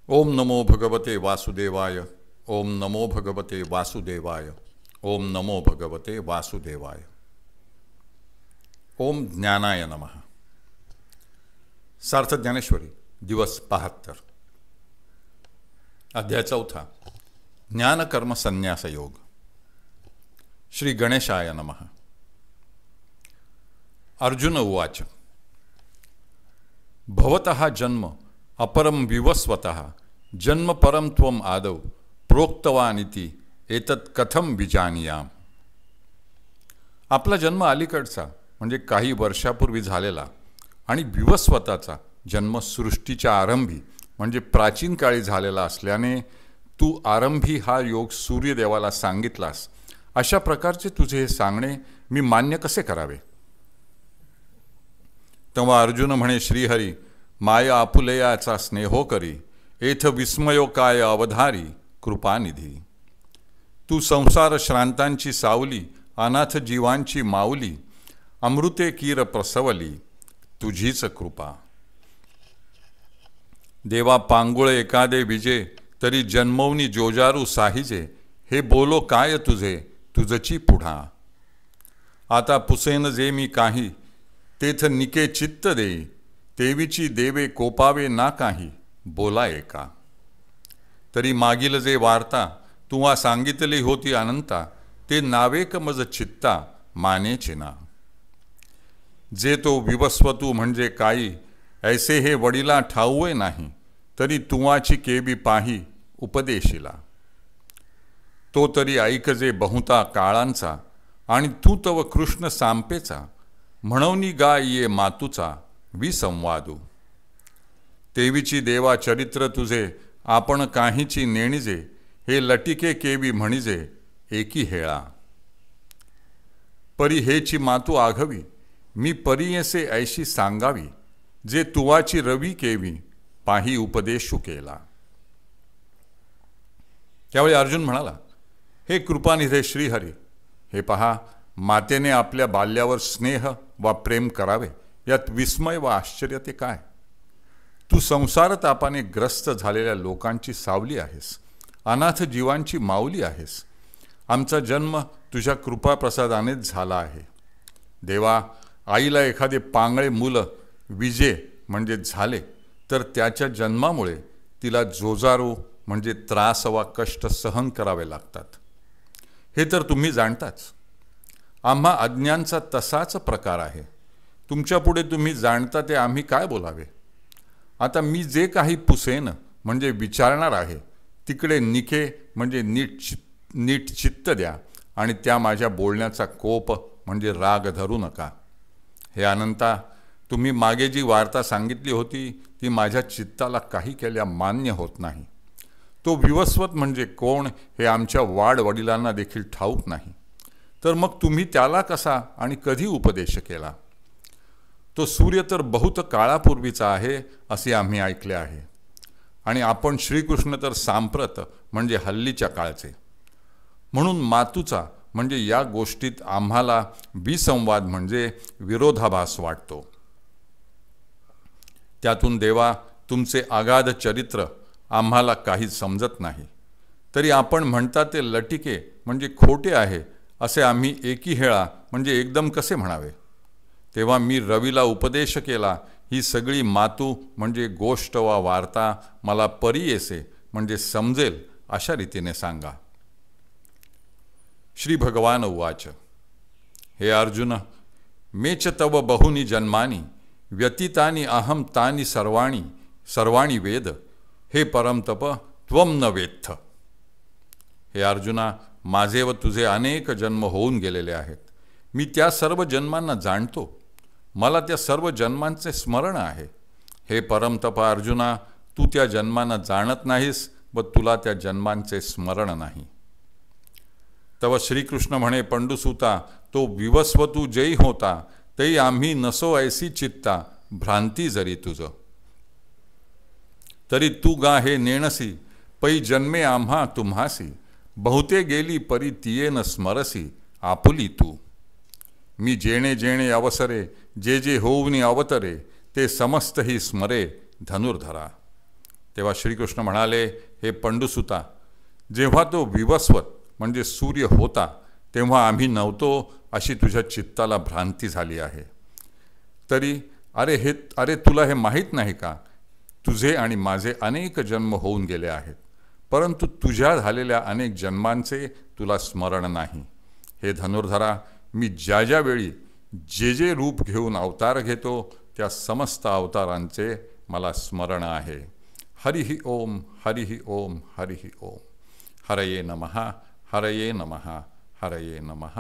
ओम नमो भगवते वासुदेवाय। ओम नमो भगवते वासुदेवाय। ओम नमो भगवते वासुदेवाय। ओम ज्ञानाय नमः। सार्थ ज्ञानेश्वरी दिवस 72 अध्याय 4 ज्ञानकर्म संन्यास योग। श्री गणेशाय नमः। अर्जुन उवाच भवतः जन्म अपरम विवस्वतः जन्म परम त्वम आदौ प्रोक्तवानिति एतत् कथम विजानीयाम। आपला जन्म अलीकडचा म्हणजे काही वर्षापूर्वी झालेला आणि विवस्वताचा जन्म सृष्टीच्या आरंभी म्हणजे प्राचीन काळी झालेला असल्याने तू आरंभी हा योग सूर्यदेवाला सांगितलास, अशा प्रकारचे तुझे हे सांगणे मी मान्य कसे करावे। तेव्हा अर्जुन म्हणे, श्रीहरी माया आपुलेयाचा स्नेहो करी एथ विस्मयो काय अवधारी कृपानिधी। तू संसार श्रांतांची सावली अनाथ जीवांची माऊली अमृते कीर प्रसवली तुझीच कृपा। देवा पांगुळ एकादे विजे तरी जन्मवनी जोजारू साहिजे हे बोलो काय तुझे तुझची पुढा। आता पुसेन जे मी काही तेथ निके चित्त देई तेवीची देवे कोपावे ना काही बोला एका। तरी मागील जे वार्ता तुवा सांगितली होती अनंता ते नावेक मज चित्ता माने चिना। जे तो विवस्वतू म्हणजे काही ऐसे हे वडिला ठाऊवे नाही तरी तुवाची केवी पाही उपदेशिला। तो तरी ऐकजे बहुता काळांचा आणि तू तव कृष्ण सांपेचा म्हणवनी गाय ये मातूचा विसंवादू। तेवीची देवा चरित्र तुझे आपण काहीची नेणिजे हे लटिके केवी म्हणिजे एकी हेळा। परी हेची मातू आघवी मी परीयसे ऐशी सांगावी जे तुवाची रवी केवी पाही उपदेशू केला। त्यावेळी अर्जुन म्हणाला, हे कृपानिधे श्रीहरी, हे पहा, मातेने आपल्या बाल्यावर स्नेह वा प्रेम करावे यात विस्मय व आश्चर्य ते काय। तू संसार तापाने ग्रस्त झालेल्या लोकांची सावली आहेस, अनाथ जीवांची माऊली आहेस। आमचा जन्म तुझ्या कृपाप्रसादानेच झाला आहे। देवा, आईला एखादे पांगळे मूल विजे म्हणजे झाले तर त्याच्या जन्मामुळे तिला जोजारू म्हणजे त्रास वा कष्ट सहन करावे लागतात, हे तर तुम्ही जाणताच। आम्हा अज्ञांचा तसाच प्रकार आहे। तुमच्या पुढे तुम्ही जाणता ते आम्ही काय बोलावे। आता मी जे काही पुसेन म्हणजे विचारणार आहे तिकडे निखे म्हणजे नीट चित्त द्या आणि त्या माझ्या बोलण्याचा कोप म्हणजे राग धरू नका। हे अनंता, तुम्ही मागे जी वार्ता सांगितली होती ती माझ्या चित्ताला काही केल्या मान्य होत नाही। तो विवस्वत म्हणजे कोण हे आमच्या वाडवडिलांना देखील ठाऊक नाही, तर मग तुम्ही त्याला कसा आणि कधी उपदेश केला। तो सूर्य तर बहुत काळापूर्वीचा आहे असे आम्ही ऐकले आहे आणि आपण श्रीकृष्ण तर सांप्रत म्हणजे हल्लीच्या काळचे। म्हणून मातूचा म्हणजे या गोष्टीत आम्हाला विसंवाद म्हणजे विरोधाभास वाटतो। त्यातून देवा तुमचे अगाध चरित्र आम्हाला काही समजत नाही, तरी आपण म्हणता ते लटिके म्हणजे खोटे आहे असे आम्ही एकी हेळा म्हणजे एकदम कसे म्हणावे। तेव्हा मी रवीला उपदेश केला, ही सगळी मातू म्हणजे गोष्ट वा वार्ता मला परी येसे म्हणजे समजेल अशा रीतीने सांगा। श्री भगवान उवाच हे अर्जुन, मेच तव बहुनी जन्मानी व्यतीतानि अहम तानि सर्वाणी वेद हे परम तप त्वम न वेत्थ। हे अर्जुना, माझे व तुझे अनेक जन्म होऊन गेलेले आहेत। मी त्या सर्व जन्मांना जाणतो, मला त्या सर्व जन्मांचे स्मरण आहे। हे परमतप अर्जुना, तू त्या जन्मांना जाणत नाहीस व तुला त्या जन्मांचे स्मरण नाही। तव श्रीकृष्ण म्हणे, पंडुसूता, तो विवस्वतू जयी होता तै आम्ही नसो ऐसी चित्ता भ्रांती जरी तुझ। तरी तू गा हे नेणसी पै जन्मे आम्हा तुम्हासी बहुते गेली परी तिये न स्मरसी आपुली तू। मी जेणे जेणे अवसरे जे जे होऊनी अवतरे ते समस्त ही स्मरे धनुर्धरा। तेव्हा श्रीकृष्ण म्हणाले, हे पंडुसुता, जेव्हा तो विवस्वत म्हणजे सूर्य होता तेव्हा आम्ही नव्हतो अशी तुझ्या चित्ताला भ्रांती झाली आहे. तरी अरे तुला हे माहीत नाही का, तुझे आणि माझे अनेक जन्म होऊन गेले आहेत, परंतु तुझ्या झालेल्या अनेक जन्मांचे तुला स्मरण नाही. हे धनुर्धरा, मी ज्या ज्या वेळी जे जे रूप घेऊन अवतार घेतो त्या समस्त अवतारांचे मला स्मरण आहे. हरिः ओम हरिः ओम हरिः ओम. हरये नमः हरये नमः हरये नमः.